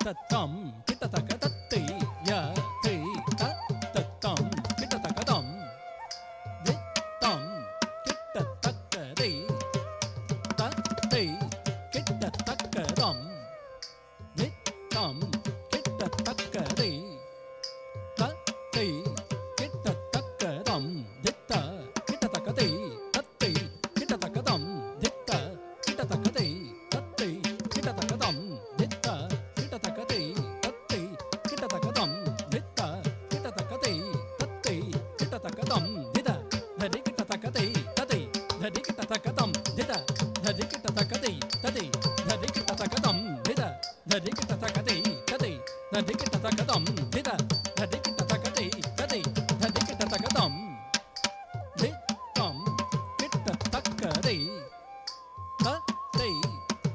தத்தம் கிட்டத்தக்க தத்தை ய தை தத்தம் கிட்டத்தக்கதம் தித்தம் கிட்டத்தக்கதை தத்தை கிட்டத்தக்கதம் தித்தம் கிட்டத்தக்கதை தத்தை கிட்டத்தக்கதம் தித்த கிட்டத்தக்கதை தத்தை கிட்டத்தக்கதம் தித்த கிட்டத்தக்கதை தத்தை கிட்டத்தக்கதம் தித்த கிட்டத்தக்கதை தத்தை கிட்டத்தக்கதம் தித்த கிட்டத்தக்கதை தத்தை கிட்டத்தக்கதம் தித ததி கிட்டத்தக்கதை ததை ததி கிட்டத்தக்கதம் தித ததி கிட்டத்தக்கதை ததை ததி கிட்டத்தக்கதம் தித ததி கிட்டத்தக்கதை ததை ததி கிட்டத்தக்கதம் தித ததி கிட்டத்தக்கதை ததை ததி கிட்டத்தக்கதம் தித்தம் கிட்டத்தக்கதை தத்தை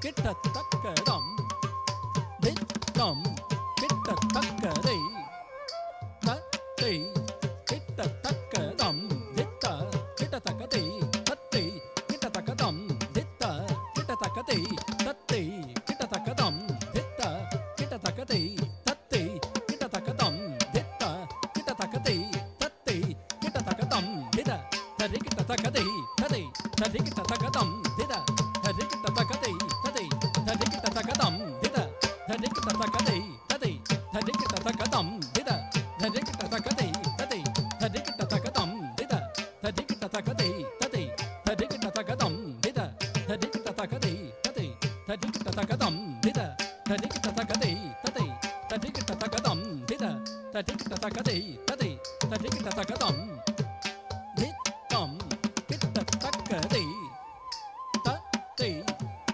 கிட்டத்தக்கதம் தித்தம் கிட்டத்தக்கதை தத்தை கிட்டத்தக்கதம் தித்த கிட்டத்தக்கதை தத்தை கிட்டத்தக்கதம் தித்த கிட்டத்தக்கதை தத்தை கிட்டத்தக்கதம் தித்த கிட்டத்தக்கதை தத்தை கிட்டத்தக்கதம் தித்த கிட்டத்தக்கதை தத்தை கிட்டத்தக்கதம் தித ததி கிட்டத்தக்கதை ததை ததி கிட்டத்தக்கதம் தித ததி கிட்டத்தக்கதை ததை ததி கிட்டத்தக்கதம் தித ததி கிட்டத்தக்கதை ததை ததி கிட்டத்தக்கதம் தித ததி கிட்டத்தக்கதை ததை ததி கிட்டத்தக்கதம் தித ததி கிட்டத்தக்கதை ததை ததி கிட்டத்தக்கதம் தித ததி கிட்டத்தக்கதை ததை ததி கிட்டத்தக்கதம் தித ததி கிட்டத்தக்கதை ததை ததி கிட்டத்தக்கதம் தித ததி கிட்டத்தக்கதை ததை ததி கிட்டத்தக்கதம் தித்தம் கிட்டத்தக்கதை தத்தை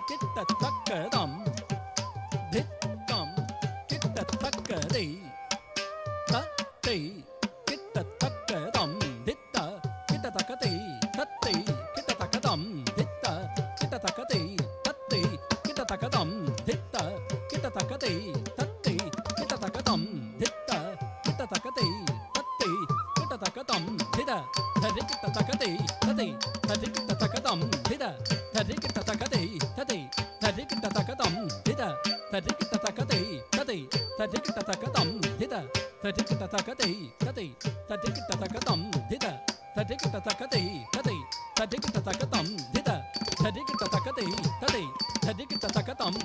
கிட்டத்தக்கதம் தித்தம் கிட்டத்தக்கதை தத்தை கிட்டத்தக்கதம் தித்த கிட்டத்தக்கதை தத்தை கிட்டத்தக்கதம் தித்த கிட்டத்தக்கதை தத்தை கிட்டத்தக்கதம் தித்த கிட்டத்தக்கதை தத்தை கிட்டத்தக்கதம் தித்த கிட்டத்தக்கதை தத்தை கிட்டத்தக்கதம் தித ததி கிட்டத்தக்கதை ததை ததி கிட்டத்தக்கதம் தித ததி கிட்டத்தக்கதை ததை ததி கிட்டத்தக்கதம் தித ததி கிட்டத்தக்கதை ததை ததி கிட்டத்தக்கதம் தித ததி கிட்டத்தக்கதை ததை ததி கிட்டத்தக்கதம் தித ததி கிட்டத்தக்கதை ததை ததி கிட்டத்தக்கதம் தித ததி கிட்டத்தக்கதை ததை ததி கிட்டத்தக்கதம்